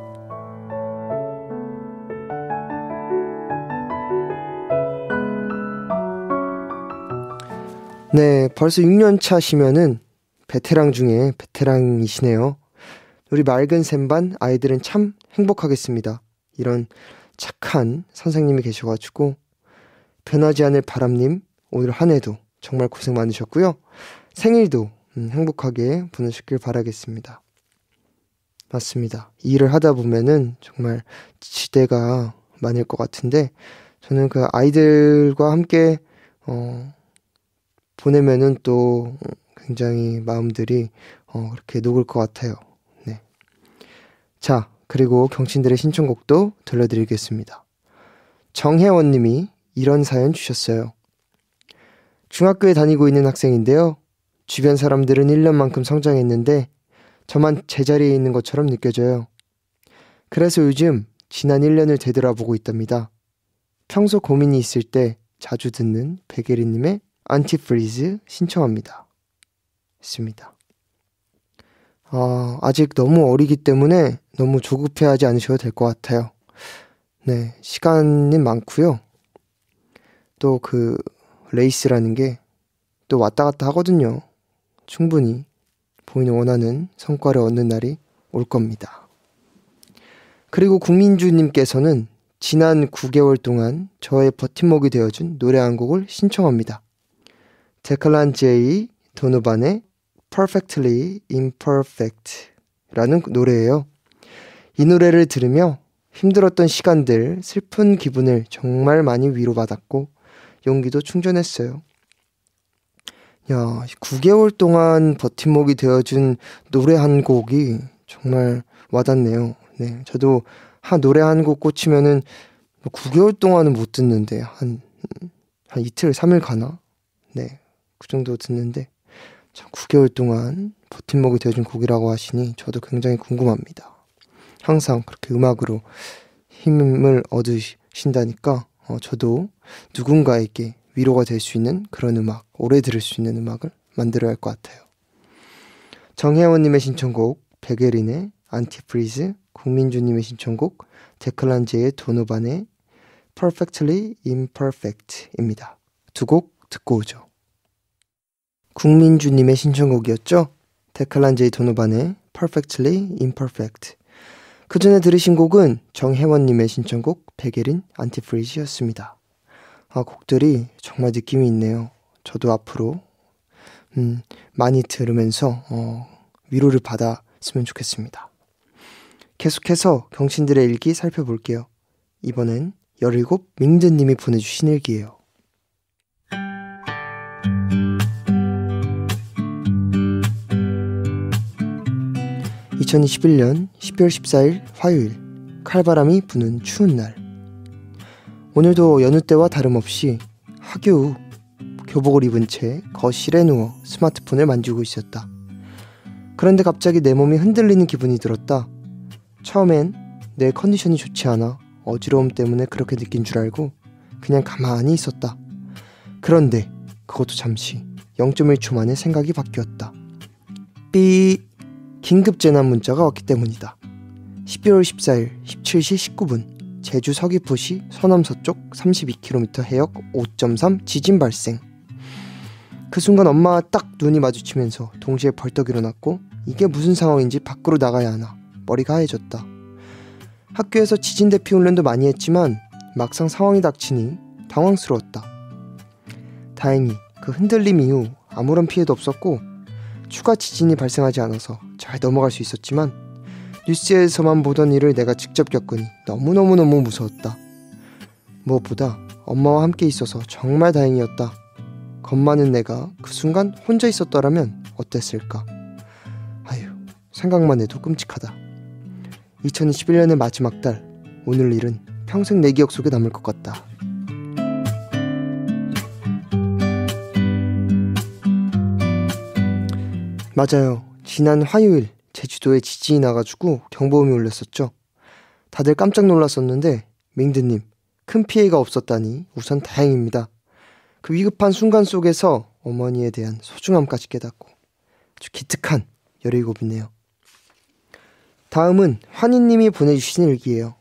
네, 벌써 6년 차시면은 베테랑 중에 베테랑이시네요. 우리 맑은 샘반 아이들은 참 행복하겠습니다. 이런 착한 선생님이 계셔가지고 변하지 않을 바람님 오늘 한 해도 정말 고생 많으셨고요. 생일도 행복하게 보내셨길 바라겠습니다. 맞습니다. 일을 하다 보면은 정말 지대가 많을 것 같은데 저는 그 아이들과 함께 보내면은 또 굉장히 마음들이 그렇게 녹을 것 같아요. 네. 자, 그리고 경친들의 신청곡도 들려드리겠습니다. 정혜원님이 이런 사연 주셨어요. 중학교에 다니고 있는 학생인데요. 주변 사람들은 1년만큼 성장했는데 저만 제자리에 있는 것처럼 느껴져요. 그래서 요즘 지난 1년을 되돌아보고 있답니다. 평소 고민이 있을 때 자주 듣는 백예린님의 안티프리즈 신청합니다. 했습니다. 아직 너무 어리기 때문에 너무 조급해하지 않으셔도 될 것 같아요. 네, 시간은 많고요. 또 그 레이스라는 게 또 왔다 갔다 하거든요. 충분히 본인이 원하는 성과를 얻는 날이 올 겁니다. 그리고 국민주님께서는 지난 9개월 동안 저의 버팀목이 되어준 노래 한 곡을 신청합니다. 데클란 제이 도노반의 Perfectly Imperfect 라는 노래예요. 이 노래를 들으며 힘들었던 시간들, 슬픈 기분을 정말 많이 위로받았고 용기도 충전했어요. 야, 9개월 동안 버팀목이 되어준 노래 한 곡이 정말 와닿네요. 네, 저도 노래 한 곡 꽂히면은 9개월 동안은 못 듣는데 한 이틀, 3일 가나? 네, 그 정도 듣는데 참 9개월 동안 버팀목이 되어준 곡이라고 하시니 저도 굉장히 궁금합니다. 항상 그렇게 음악으로 힘을 얻으신다니까 저도 누군가에게 위로가 될 수 있는 그런 음악, 오래 들을 수 있는 음악을 만들어야 할 것 같아요. 정혜원님의 신청곡 베게린의 안티프리즈, 국민주님의 신청곡 데클란제의 도노반의 Perfectly Imperfect입니다. 두 곡 듣고 오죠. 국민주님의 신청곡이었죠. 데클란제의 도노반의 Perfectly Imperfect. 그 전에 들으신 곡은 정혜원님의 신청곡 베게린 안티프리즈였습니다. 곡들이 정말 느낌이 있네요. 저도 앞으로 많이 들으면서 위로를 받았으면 좋겠습니다. 계속해서 경신들의 일기 살펴볼게요. 이번엔 17 밍드님이 보내주신 일기예요. 2021년 12월 14일 화요일, 칼바람이 부는 추운 날. 오늘도 여느 때와 다름없이 하교 후 교복을 입은 채 거실에 누워 스마트폰을 만지고 있었다. 그런데 갑자기 내 몸이 흔들리는 기분이 들었다. 처음엔 내 컨디션이 좋지 않아 어지러움 때문에 그렇게 느낀 줄 알고 그냥 가만히 있었다. 그런데 그것도 잠시 0.1초 만에 생각이 바뀌었다. 삐, 긴급 재난 문자가 왔기 때문이다. 12월 14일 17시 19분 제주 서귀포시 서남서쪽 32km 해역 5.3 지진 발생. 그 순간 엄마와 딱 눈이 마주치면서 동시에 벌떡 일어났고 이게 무슨 상황인지 밖으로 나가야 하나 머리가 하얘졌다. 학교에서 지진 대피 훈련도 많이 했지만 막상 상황이 닥치니 당황스러웠다. 다행히 그 흔들림 이후 아무런 피해도 없었고 추가 지진이 발생하지 않아서 잘 넘어갈 수 있었지만 뉴스에서만 보던 일을 내가 직접 겪으니 너무너무 무서웠다. 무엇보다 엄마와 함께 있어서 정말 다행이었다. 겁 많은 내가 그 순간 혼자 있었더라면 어땠을까? 아휴, 생각만 해도 끔찍하다. 2021년의 마지막 달, 오늘 일은 평생 내 기억 속에 남을 것 같다. 맞아요. 지난 화요일 제주도에 지진이 나가지고 경보음이 울렸었죠. 다들 깜짝 놀랐었는데 밍드님, 큰 피해가 없었다니 우선 다행입니다. 그 위급한 순간 속에서 어머니에 대한 소중함까지 깨닫고 아주 기특한 17이네요. 다음은 환희님이 보내주신 일기예요.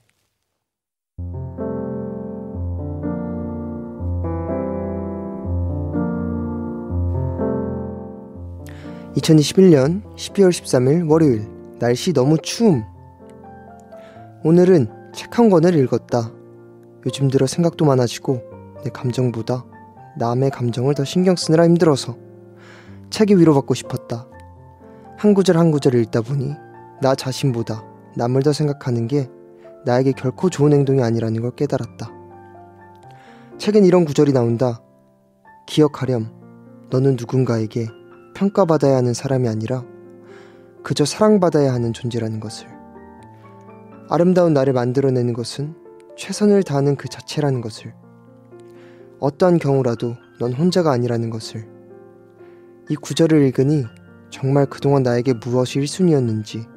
2021년 12월 13일 월요일, 날씨 너무 추움. 오늘은 책 한 권을 읽었다. 요즘 들어 생각도 많아지고 내 감정보다 남의 감정을 더 신경 쓰느라 힘들어서 책이 위로받고 싶었다. 한 구절 한 구절 읽다 보니 나 자신보다 남을 더 생각하는 게 나에게 결코 좋은 행동이 아니라는 걸 깨달았다. 책엔 이런 구절이 나온다. 기억하렴, 너는 누군가에게 평가받아야 하는 사람이 아니라 그저 사랑받아야 하는 존재라는 것을. 아름다운 나를 만들어내는 것은 최선을 다하는 그 자체라는 것을. 어떠한 경우라도 넌 혼자가 아니라는 것을. 이 구절을 읽으니 정말 그동안 나에게 무엇이 1순위였는지,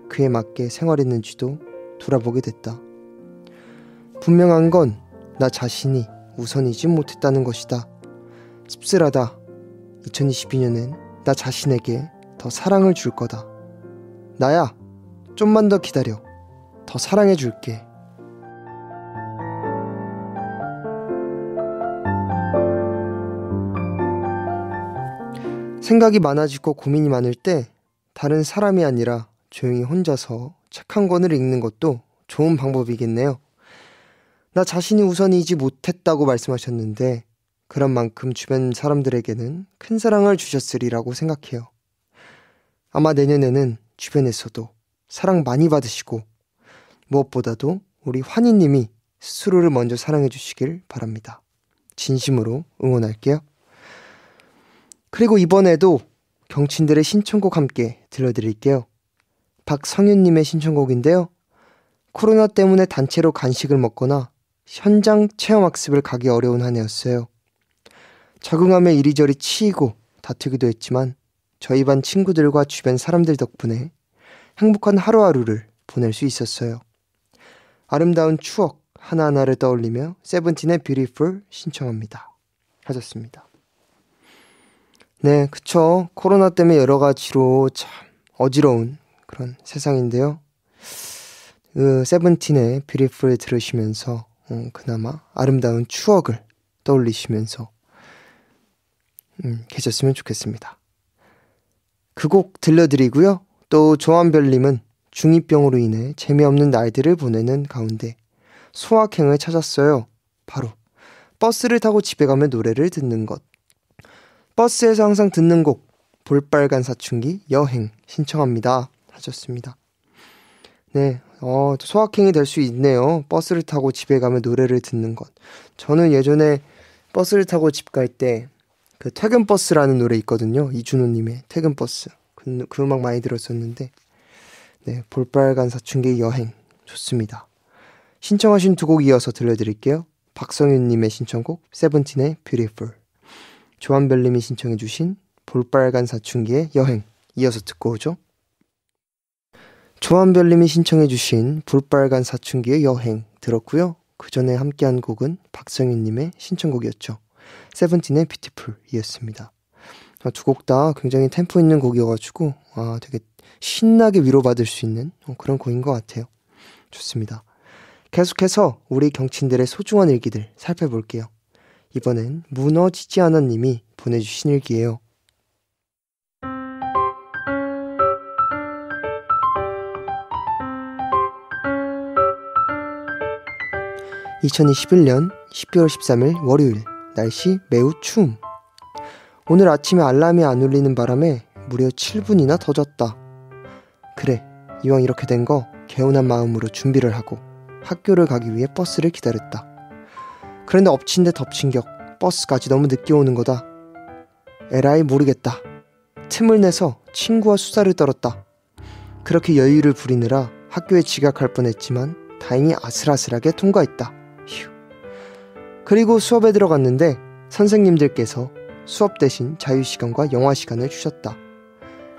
그에 맞게 생활했는지도 돌아보게 됐다. 분명한 건 나 자신이 우선이지 못했다는 것이다. 씁쓸하다. 2022년엔 나 자신에게 더 사랑을 줄 거다. 나야, 좀만 더 기다려. 더 사랑해 줄게. 생각이 많아지고 고민이 많을 때 다른 사람이 아니라 조용히 혼자서 책 한 권을 읽는 것도 좋은 방법이겠네요. 나 자신이 우선이지 못했다고 말씀하셨는데 그런 만큼 주변 사람들에게는 큰 사랑을 주셨으리라고 생각해요. 아마 내년에는 주변에서도 사랑 많이 받으시고 무엇보다도 우리 환희님이 스스로를 먼저 사랑해 주시길 바랍니다. 진심으로 응원할게요. 그리고 이번에도 경친들의 신청곡 함께 들려드릴게요. 박성윤님의 신청곡인데요. 코로나 때문에 단체로 간식을 먹거나 현장 체험학습을 가기 어려운 한 해였어요. 적응하며 이리저리 치이고 다투기도 했지만 저희 반 친구들과 주변 사람들 덕분에 행복한 하루하루를 보낼 수 있었어요. 아름다운 추억 하나하나를 떠올리며 세븐틴의 Beautiful 신청합니다. 하셨습니다. 네, 그쵸. 코로나 때문에 여러 가지로 참 어지러운 그런 세상인데요. 세븐틴의 Beautiful 들으시면서 그나마 아름다운 추억을 떠올리시면서 계셨으면 좋겠습니다. 그 곡 들려드리고요. 또 조한별님은 중2병으로 인해 재미없는 날들을 보내는 가운데 소확행을 찾았어요. 바로 버스를 타고 집에 가며 노래를 듣는 것. 버스에서 항상 듣는 곡 볼빨간 사춘기 여행 신청합니다. 하셨습니다. 네, 소확행이 될 수 있네요. 버스를 타고 집에 가며 노래를 듣는 것. 저는 예전에 버스를 타고 집 갈 때 그 퇴근버스라는 노래 있거든요. 이준호님의 퇴근버스. 그 음악 많이 들었었는데 네, 볼빨간 사춘기 여행 좋습니다. 신청하신 두 곡 이어서 들려드릴게요. 박성윤님의 신청곡 세븐틴의 Beautiful, 조한별님이 신청해주신 볼빨간 사춘기의 여행 이어서 듣고 오죠. 조한별님이 신청해주신 볼빨간 사춘기의 여행 들었고요. 그 전에 함께한 곡은 박성윤님의 신청곡이었죠. 세븐틴의 Beautiful 이었습니다. 두 곡 다 굉장히 템포 있는 곡이어가지고 되게 신나게 위로받을 수 있는 그런 곡인 것 같아요. 좋습니다. 계속해서 우리 경친들의 소중한 일기들 살펴볼게요. 이번엔 무너지지 않아 님이 보내주신 일기예요. 2021년 12월 13일 월요일 날씨 매우 추움. 오늘 아침에 알람이 안 울리는 바람에 무려 7분이나 더 잤다. 그래, 이왕 이렇게 된 거 개운한 마음으로 준비를 하고 학교를 가기 위해 버스를 기다렸다. 그런데 엎친 데 덮친 격 버스까지 너무 늦게 오는 거다. 에라이 모르겠다. 틈을 내서 친구와 수다를 떨었다. 그렇게 여유를 부리느라 학교에 지각할 뻔했지만 다행히 아슬아슬하게 통과했다. 휴. 그리고 수업에 들어갔는데 선생님들께서 수업 대신 자유시간과 영화시간을 주셨다.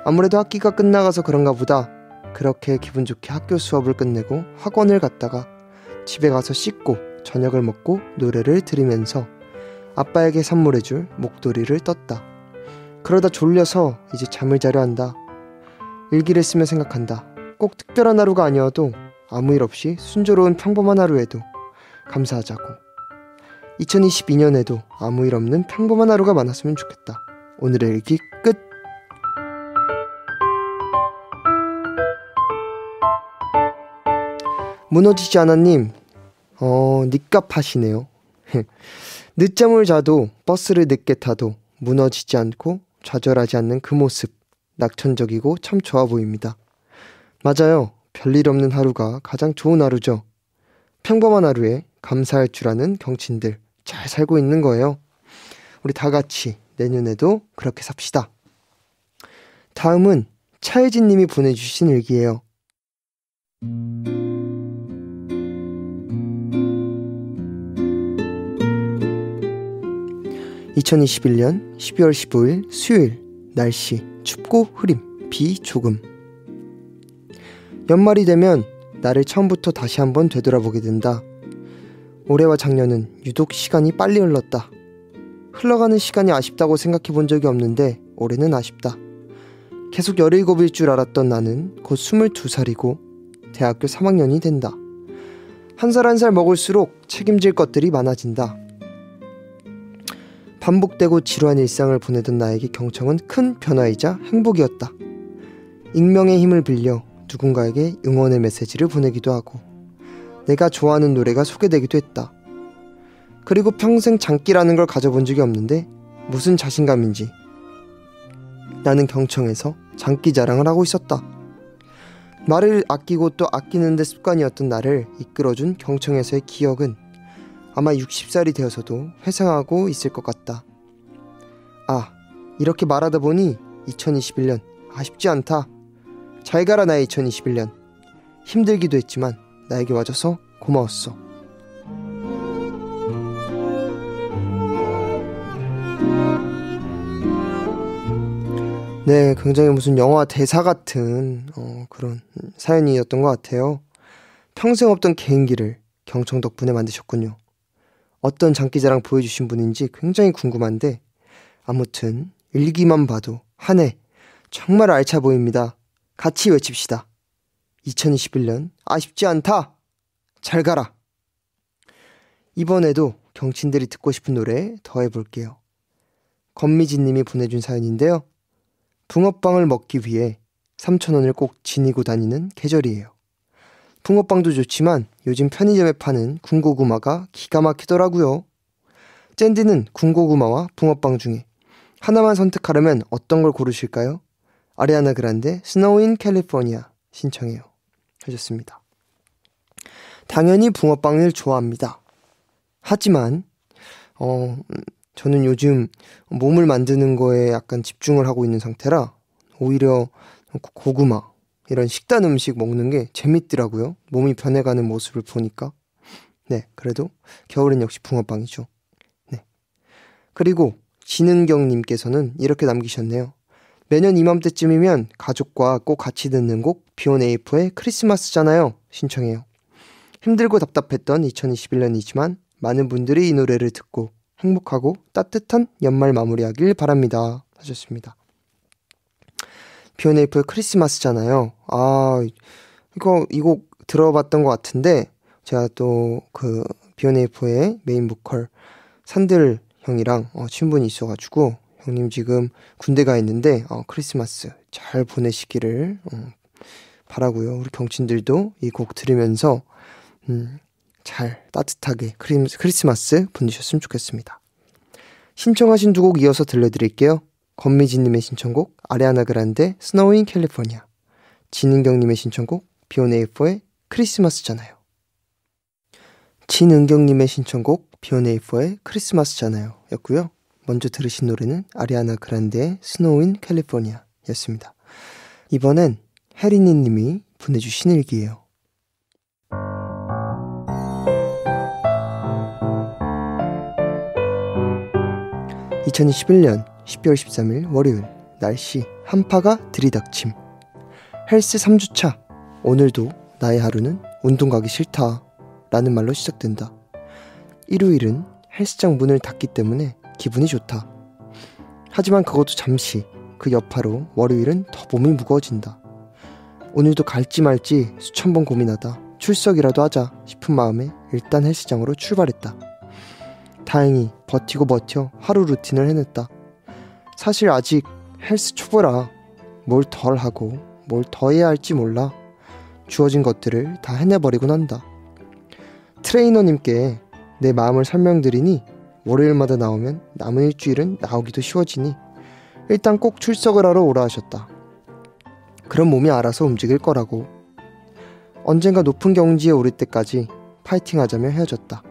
아무래도 학기가 끝나가서 그런가 보다. 그렇게 기분 좋게 학교 수업을 끝내고 학원을 갔다가 집에 가서 씻고 저녁을 먹고 노래를 들으면서 아빠에게 선물해줄 목도리를 떴다. 그러다 졸려서 이제 잠을 자려 한다. 일기를 쓰며 생각한다. 꼭 특별한 하루가 아니어도 아무 일 없이 순조로운 평범한 하루에도 감사하자고. 2022년에도 아무 일 없는 평범한 하루가 많았으면 좋겠다. 오늘의 일기 끝. 무너지지 않아님, 니값 하시네요. 늦잠을 자도 버스를 늦게 타도 무너지지 않고 좌절하지 않는 그 모습, 낙천적이고 참 좋아 보입니다. 맞아요. 별일 없는 하루가 가장 좋은 하루죠. 평범한 하루에 감사할 줄 아는 경친들 잘 살고 있는 거예요. 우리 다 같이 내년에도 그렇게 삽시다. 다음은 차혜진 님이 보내주신 일기예요. 2021년 12월 15일 수요일 날씨 춥고 흐림, 비 조금. 연말이 되면 나를 처음부터 다시 한번 되돌아보게 된다. 올해와 작년은 유독 시간이 빨리 흘렀다. 흘러가는 시간이 아쉽다고 생각해 본 적이 없는데 올해는 아쉽다. 계속 17일 줄 알았던 나는 곧 22살이고 대학교 3학년이 된다. 한 살 한 살 먹을수록 책임질 것들이 많아진다. 반복되고 지루한 일상을 보내던 나에게 경청은 큰 변화이자 행복이었다. 익명의 힘을 빌려 누군가에게 응원의 메시지를 보내기도 하고 내가 좋아하는 노래가 소개되기도 했다. 그리고 평생 장기라는 걸 가져본 적이 없는데 무슨 자신감인지 나는 경청에서 장기 자랑을 하고 있었다. 말을 아끼고 또 아끼는 데 습관이었던 나를 이끌어준 경청에서의 기억은 아마 60살이 되어서도 회상하고 있을 것 같다. 아, 이렇게 말하다 보니 2021년 아쉽지 않다. 잘 가라 나의 2021년. 힘들기도 했지만 나에게 와줘서 고마웠어. 네, 굉장히 무슨 영화 대사 같은 그런 사연이었던 것 같아요. 평생 없던 개인기를 경청 덕분에 만드셨군요. 어떤 장기자랑 보여주신 분인지 굉장히 궁금한데 아무튼 일기만 봐도 한 해 정말 알차 보입니다. 같이 외칩시다. 2021년 아쉽지 않다. 잘 가라. 이번에도 경친들이 듣고 싶은 노래 더 해볼게요. 건미진님이 보내준 사연인데요. 붕어빵을 먹기 위해 3,000원을 꼭 지니고 다니는 계절이에요. 붕어빵도 좋지만 요즘 편의점에 파는 군고구마가 기가 막히더라고요. 젠디는 군고구마와 붕어빵 중에 하나만 선택하려면 어떤 걸 고르실까요? 아리아나 그란데 스노우 인 캘리포니아 신청해요 하셨습니다. 당연히 붕어빵을 좋아합니다. 하지만 저는 요즘 몸을 만드는 거에 약간 집중을 하고 있는 상태라 오히려 고구마 이런 식단 음식 먹는 게 재밌더라고요. 몸이 변해가는 모습을 보니까. 네, 그래도 겨울엔 역시 붕어빵이죠. 네. 그리고 진은경님께서는 이렇게 남기셨네요. 매년 이맘때쯤이면 가족과 꼭 같이 듣는 곡 비욘에이프의 크리스마스잖아요. 신청해요. 힘들고 답답했던 2021년이지만 많은 분들이 이 노래를 듣고 행복하고 따뜻한 연말 마무리하길 바랍니다. 하셨습니다. 비욘에이프의 크리스마스잖아요. 이 곡 들어봤던 것 같은데 제가 또 그 비욘에이프의 메인 보컬 산들 형이랑 친분이 있어가지고 형님 지금 군대 가 있는데 크리스마스 잘 보내시기를 바라고요. 우리 경친들도 이 곡 들으면서 잘 따뜻하게 크리스마스 보내셨으면 좋겠습니다. 신청하신 두 곡 이어서 들려드릴게요. 건미진님의 신청곡 아리아나 그란데 스노우 인 캘리포니아, 진은경님의 신청곡 비욘에이프의 크리스마스잖아요. 진은경님의 신청곡 비욘에이프의 크리스마스잖아요 였고요. 먼저 들으신 노래는 아리아나 그란데의 스노우 인 캘리포니아 였습니다. 이번엔 혜린이님이 보내주신 일기예요. 2021년 12월 13일 월요일 날씨 한파가 들이닥침. 헬스 3주차. 오늘도 나의 하루는 운동 가기 싫다 라는 말로 시작된다. 일요일은 헬스장 문을 닫기 때문에 기분이 좋다. 하지만 그것도 잠시. 그 여파로 월요일은 더 몸이 무거워진다. 오늘도 갈지 말지 수천 번 고민하다 출석이라도 하자 싶은 마음에 일단 헬스장으로 출발했다. 다행히 버티고 버텨 하루 루틴을 해냈다. 사실 아직 헬스 초보라 뭘 덜 하고 뭘 더 해야 할지 몰라. 주어진 것들을 다 해내버리곤 한다. 트레이너님께 내 마음을 설명드리니 월요일마다 나오면 남은 일주일은 나오기도 쉬워지니 일단 꼭 출석을 하러 오라 하셨다. 그럼 몸이 알아서 움직일 거라고. 언젠가 높은 경지에 오를 때까지 파이팅 하자며 헤어졌다.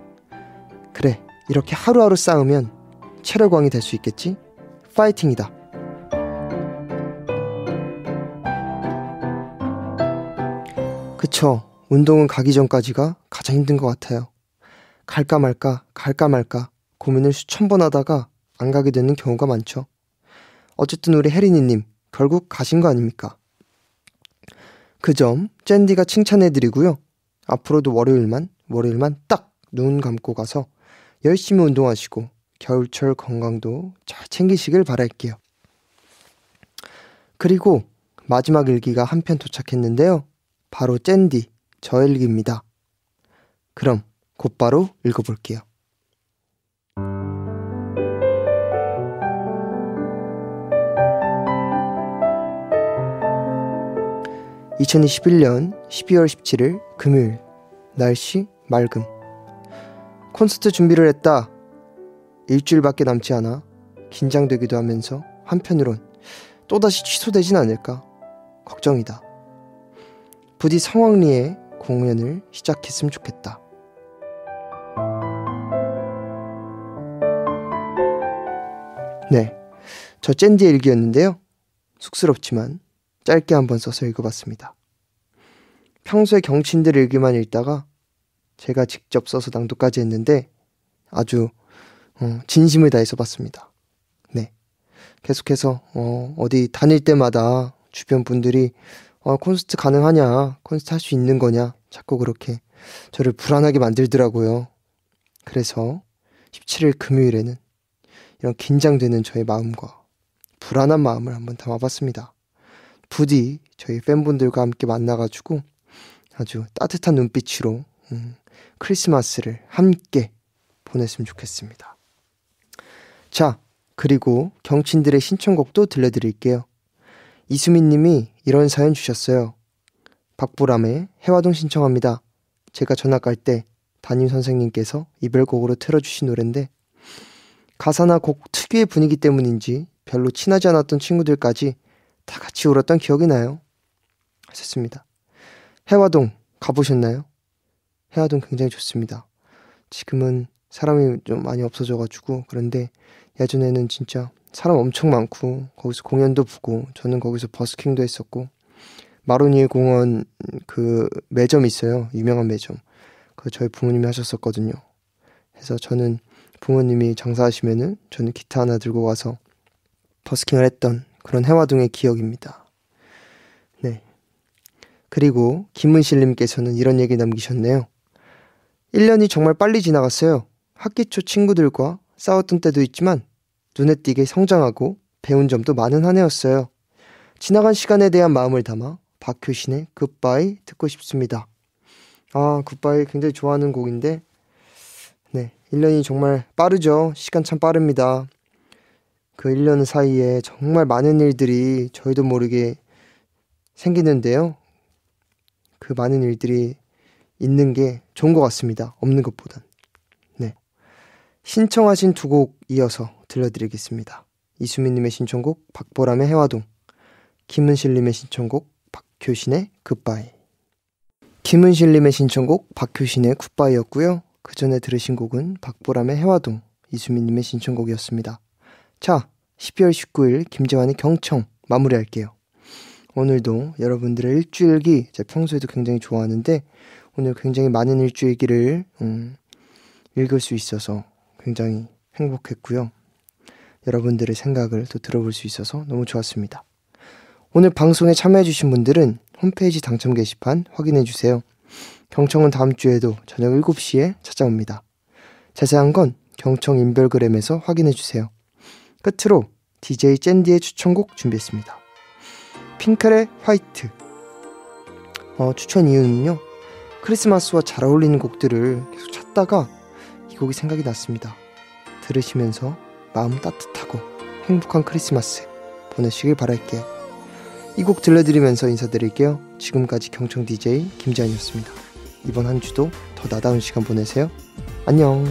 그래, 이렇게 하루하루 쌓으면 체력왕이 될 수 있겠지? 파이팅이다. 그쵸, 운동은 가기 전까지가 가장 힘든 것 같아요. 갈까 말까 고민을 수천 번 하다가 안 가게 되는 경우가 많죠. 어쨌든 우리 혜린이님 결국 가신 거 아닙니까? 그 점 젠디가 칭찬해드리고요. 앞으로도 월요일만 딱 눈 감고 가서 열심히 운동하시고 겨울철 건강도 잘 챙기시길 바랄게요. 그리고 마지막 일기가 한 편 도착했는데요. 바로 젠디 저 일기입니다. 그럼 곧바로 읽어볼게요. 2021년 12월 17일 금요일 날씨 맑음. 콘서트 준비를 했다. 일주일밖에 남지 않아 긴장되기도 하면서 한편으론 또다시 취소되진 않을까 걱정이다. 부디 성황리에 공연을 시작했으면 좋겠다. 네, 저 젠디의 일기였는데요. 쑥스럽지만 짧게 한번 써서 읽어봤습니다. 평소에 경친들 일기만 읽다가 제가 직접 써서 낭독까지 했는데 아주 진심을 다해 써봤습니다. 네, 계속해서 어디 다닐 때마다 주변 분들이 콘서트 가능하냐, 콘서트 할 수 있는 거냐, 자꾸 그렇게 저를 불안하게 만들더라고요. 그래서 17일 금요일에는 이런 긴장되는 저의 마음과 불안한 마음을 한번 담아봤습니다. 부디 저희 팬분들과 함께 만나가지고 아주 따뜻한 눈빛으로 크리스마스를 함께 보냈으면 좋겠습니다. 자, 그리고 경친들의 신청곡도 들려드릴게요. 이수민 님이 이런 사연 주셨어요. 박보람의 해화동 신청합니다. 제가 전학 갈 때 담임 선생님께서 이별곡으로 틀어주신 노래인데 가사나 곡 특유의 분위기 때문인지 별로 친하지 않았던 친구들까지 다 같이 울었던 기억이 나요. 하셨습니다. 해화동 가보셨나요? 해화동 굉장히 좋습니다. 지금은 사람이 좀 많이 없어져가지고 그런데 예전에는 진짜 사람 엄청 많고 거기서 공연도 보고 저는 거기서 버스킹도 했었고 마로니에 공원 그 매점 있어요. 유명한 매점. 그 저희 부모님이 하셨었거든요. 그래서 저는 부모님이 장사하시면은 저는 기타 하나 들고 가서 버스킹을 했던 그런 해화동의 기억입니다. 네. 그리고 김은실님께서는 이런 얘기 남기셨네요. 1년이 정말 빨리 지나갔어요. 학기 초 친구들과 싸웠던 때도 있지만 눈에 띄게 성장하고 배운 점도 많은 한 해였어요. 지나간 시간에 대한 마음을 담아 박효신의 굿바이 듣고 싶습니다. 아, 굿바이 굉장히 좋아하는 곡인데 네, 1년이 정말 빠르죠. 시간 참 빠릅니다. 그 1년 사이에 정말 많은 일들이 저희도 모르게 생기는데요. 그 많은 일들이 있는 게 좋은 것 같습니다. 없는 것보단. 네. 신청하신 두 곡 이어서 들려드리겠습니다. 이수민님의 신청곡 박보람의 해화동, 김은실님의 신청곡 박효신의 굿바이. 김은실님의 신청곡 박효신의 굿바이였고요. 그 전에 들으신 곡은 박보람의 해화동, 이수민님의 신청곡이었습니다. 자, 12월 19일 김재환의 경청 마무리할게요. 오늘도 여러분들의 일주일기 제가 평소에도 굉장히 좋아하는데 오늘 굉장히 많은 일주일기를 읽을 수 있어서 굉장히 행복했고요. 여러분들의 생각을 또 들어볼 수 있어서 너무 좋았습니다. 오늘 방송에 참여해주신 분들은 홈페이지 당첨 게시판 확인해주세요. 경청은 다음 주에도 저녁 7시에 찾아옵니다. 자세한 건 경청 인별그램에서 확인해주세요. 끝으로 DJ 젠디의 추천곡 준비했습니다. 핑클의 화이트. 추천 이유는요, 크리스마스와 잘 어울리는 곡들을 계속 찾다가 이 곡이 생각이 났습니다. 들으시면서 마음 따뜻하고 행복한 크리스마스 보내시길 바랄게요. 이 곡 들려드리면서 인사드릴게요. 지금까지 경청 DJ 김재환이었습니다. 이번 한 주도 더 나다운 시간 보내세요. 안녕.